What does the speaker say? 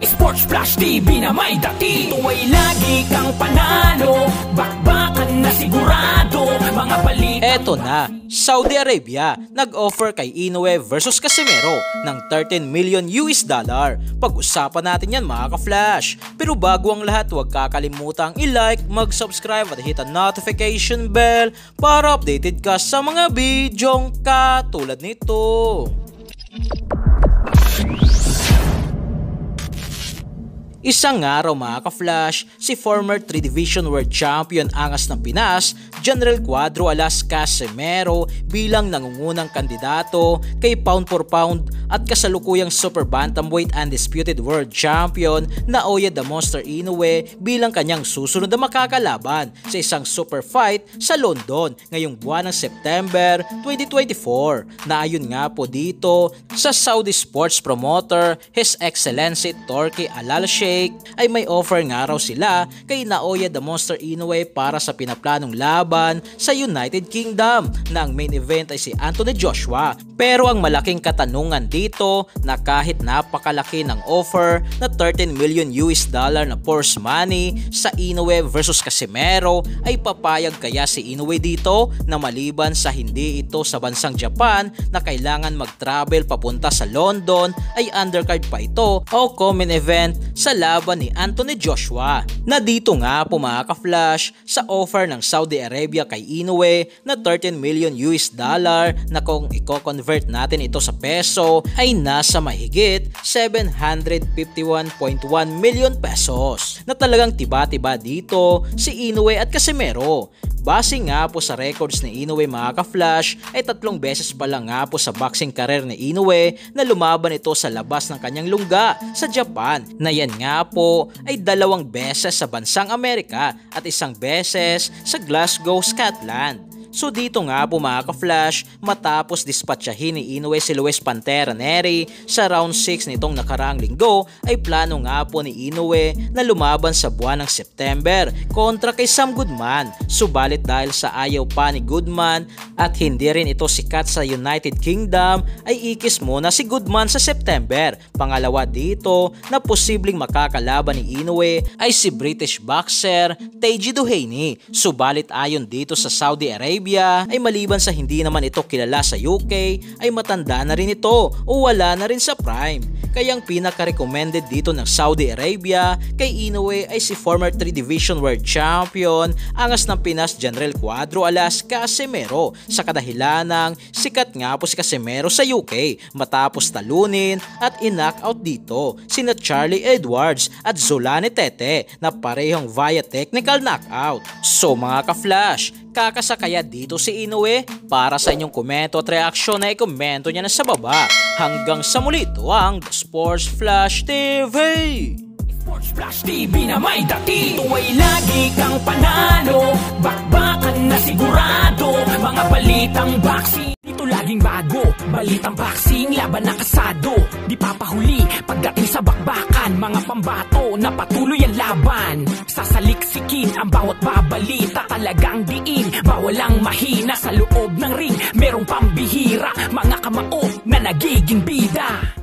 Sports Flash TV na may dati. Ito ay lagi kang panalo, bakbakan na sigurado, mga balita. Eto na, Saudi Arabia nag-offer kay Inoue versus Casimero ng $13 million. Pag-usapan natin yan mga ka-flash. Pero bago ang lahat, huwag kakalimutang i-like, mag-subscribe at hit ang notification bell para updated ka sa mga bidyong katulad nito. Isang araw mga ka-flash, si former 3 Division World Champion angas ng Pinas, General Cuadro Alas Casimero bilang nangungunang kandidato kay pound for pound at kasalukuyang Super Bantamweight Undisputed World Champion Naoya the Monster Inoue bilang kanyang susunod na makakalaban sa isang super fight sa London ngayong buwan ng September 2024. Naayon nga po dito sa Saudi sports promoter His Excellency Turki Al Sheikh ay may offer nga raw sila kay Naoya the Monster Inoue para sa pinaplanong laban sa United Kingdom na ang main event ay si Anthony Joshua. Pero ang malaking katanungan dito na kahit napakalaki ng offer na $13 million na purse money sa Inoue versus Casimero, ay papayag kaya si Inoue dito na maliban sa hindi ito sa bansang Japan na kailangan mag-travel papunta sa London, ay undercard pa ito o common event sa laban ni Anthony Joshua. Na dito nga po mga ka-flash sa offer ng Saudi Arabia kay Inoue na $13 million na kung i-convert natin ito sa peso ay nasa mahigit 751.1 million pesos. Na talagang tiba-tiba dito si Inoue at Casimero. Base nga po sa records ni Inoue mga ka-flash ay 3 beses pa lang nga po sa boxing career ni Inoue na lumaban ito sa labas ng kanyang lungga sa Japan, na yan nga po ay 2 beses sa bansang Amerika at 1 beses sa Glasgow, Scotland. So dito nga po mga ka-flash, matapos dispatchahin ni Inoue si Luis Pantera Nery sa round 6 nitong nakaraang linggo, ay plano nga po ni Inoue na lumaban sa buwan ng September kontra kay Sam Goodman. Subalit dahil sa ayaw pa ni Goodman at hindi rin ito sikat sa United Kingdom, ay ikis muna si Goodman sa September. Pangalawa dito na posibleng makakalaban ni Inoue ay si British boxer Teji Duhaney. Subalit ayon dito sa Saudi Arabia ay maliban sa hindi naman ito kilala sa UK, ay matanda na rin ito o wala na rin sa prime. Kaya ang pinaka-recommended dito ng Saudi Arabia kay Inoue ay si former 3 Division World Champion angas ng Pinas General Cuadro Alas Casimero, sa kadahilanang sikat nga po si Casimero sa UK matapos talunin at in-knockout dito sina Charlie Edwards at Zolani Tete na parehong via technical knockout. So mga ka-flash, kakasakaya dito si Inoue? Para sa inyong komento at reaksyon na i-komento niya na sa baba. Hanggang sa muli, ito ang Sports Flash TV. Sports Flash TV na may dati. Ito ay lagi kang panalo, bakbakan na sigurado, mga balitang boxing. Ito laging bago, balitang boxing, laban na kasado. Di papahuli pagdating sa bakbakan, mga pambato na patuloy ang laban. Sasaliksikin ang bawat babalita, talagang diin, bawal ang mahina sa loob ng ring. Merong pambihira, mga kamao na nagiging bida.